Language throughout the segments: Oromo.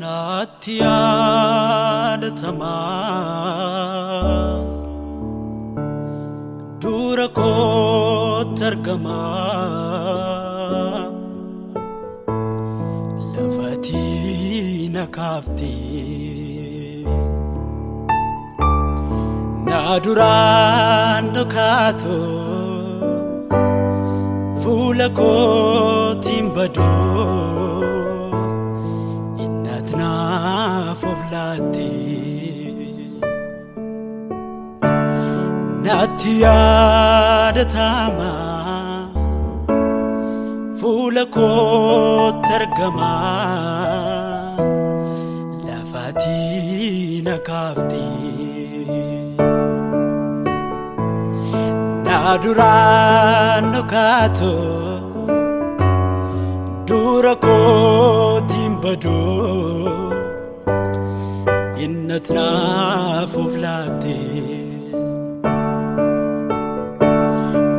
Naatiyada tama dura ko targama lafati nakafti naduran dukato fula ko timbado Naatiyada tama fula ko targama lafati nakafti naduran nukato dura ko timbado innatna fuflati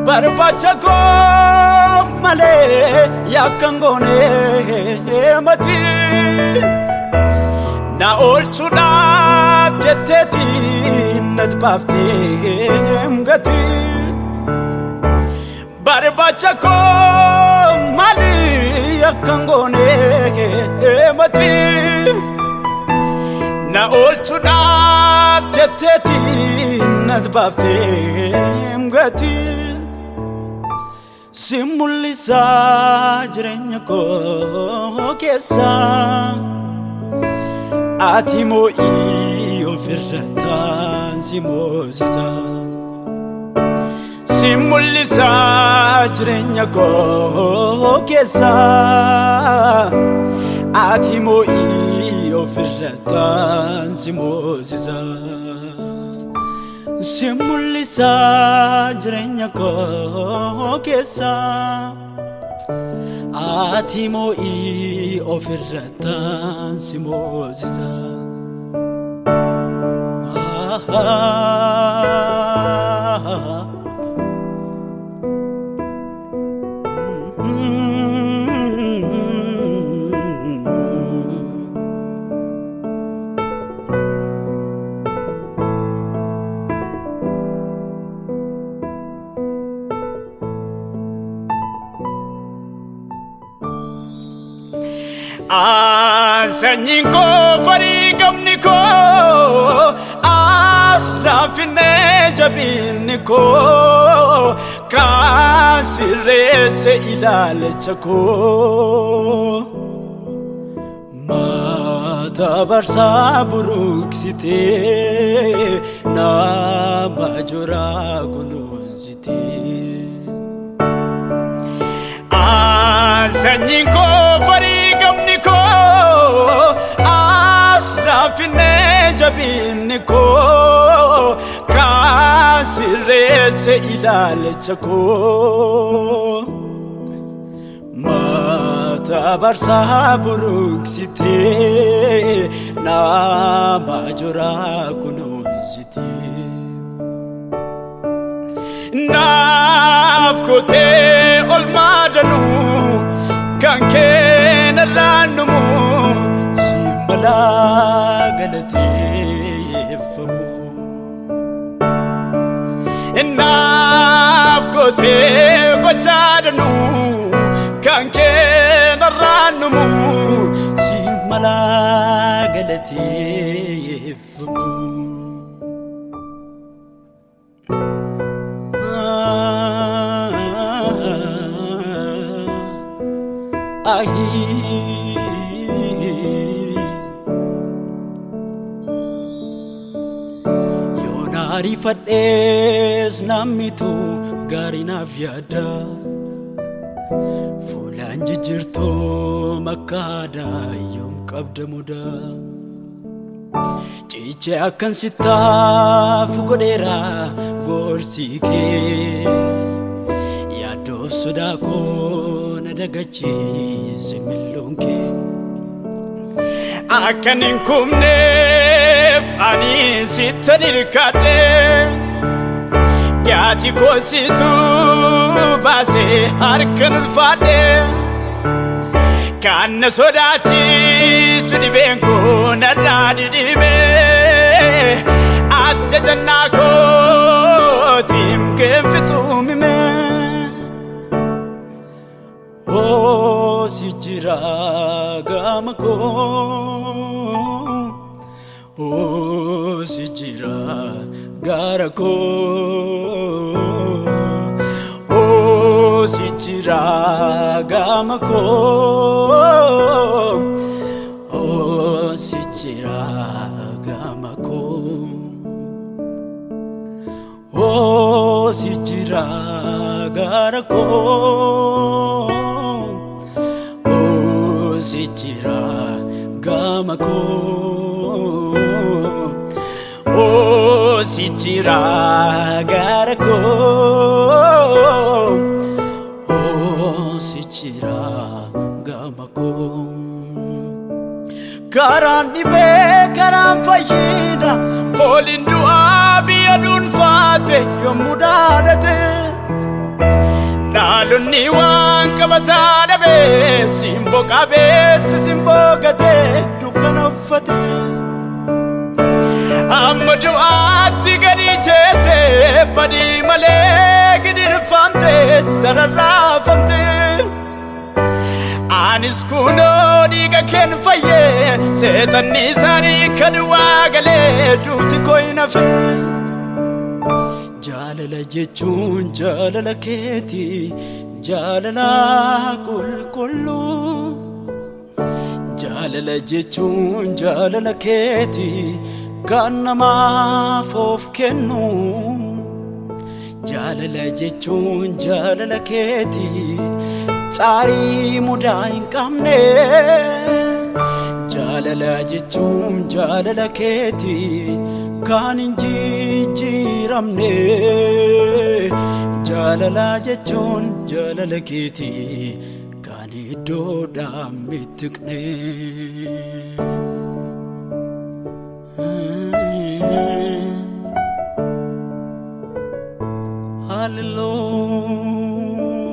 barbacha kof male yakangone mati na olchuda jeteti natbafte mgati barbacha kof male yakangone mati na olchuda jeteti natbafte mgati Simulisa jirenya ko kesa ati mo ofirata simosiza Simulisa jirenya ko kesa ati mo ofirata simosiza Simulisa jirenya ko kesa ati mo ofirata simosiza Sanjinko farigamniko aslafine jabiniko kasirese ilalechako mata barsa buruksite na majora gunuzite Sanjinko farigamniko aslafine jabiniko kasirese ilalechako mata barsa buruksite na majora kunuzite nafkote olmadanu kanke nalanumu simala galati famu nafkote gochadanu kanke nalanumu simala galati famu Yonari fades namitu garina viada fulan jijirto makada yom qabdamuda ciche akan sitaf godera gorsike yado sudako nadagachi similunke akanin kumnef ani sittanirkade gyati kositu base harkan ulfade kan sodachi sudibengko didime atse jannako tim kemfitumime o sijira gamako o sijira garako o sijira gamako o sijira gamako o sijira garako o sijira gamako o sijira garako o sijira gamako karan dibe karan fayida folin du'a biyadun fate yomudadate dalunni wan kabata dabe simbo kabe simbo gate dukanafate amadu atti gadi jete padi male gidir fante tararafante anis kuno diga ken faye setan nisari kadwa gale duti koina fe jalala jechun jalala keti jalala kul kullu jalala jechun jalala keti kanama fof kennu jalala jechun jalala keti tsari mudain kamne jalala jechun jalala keti kaninji jiramne jalala jechun jalala keti kani doda mitukne Hallelujah.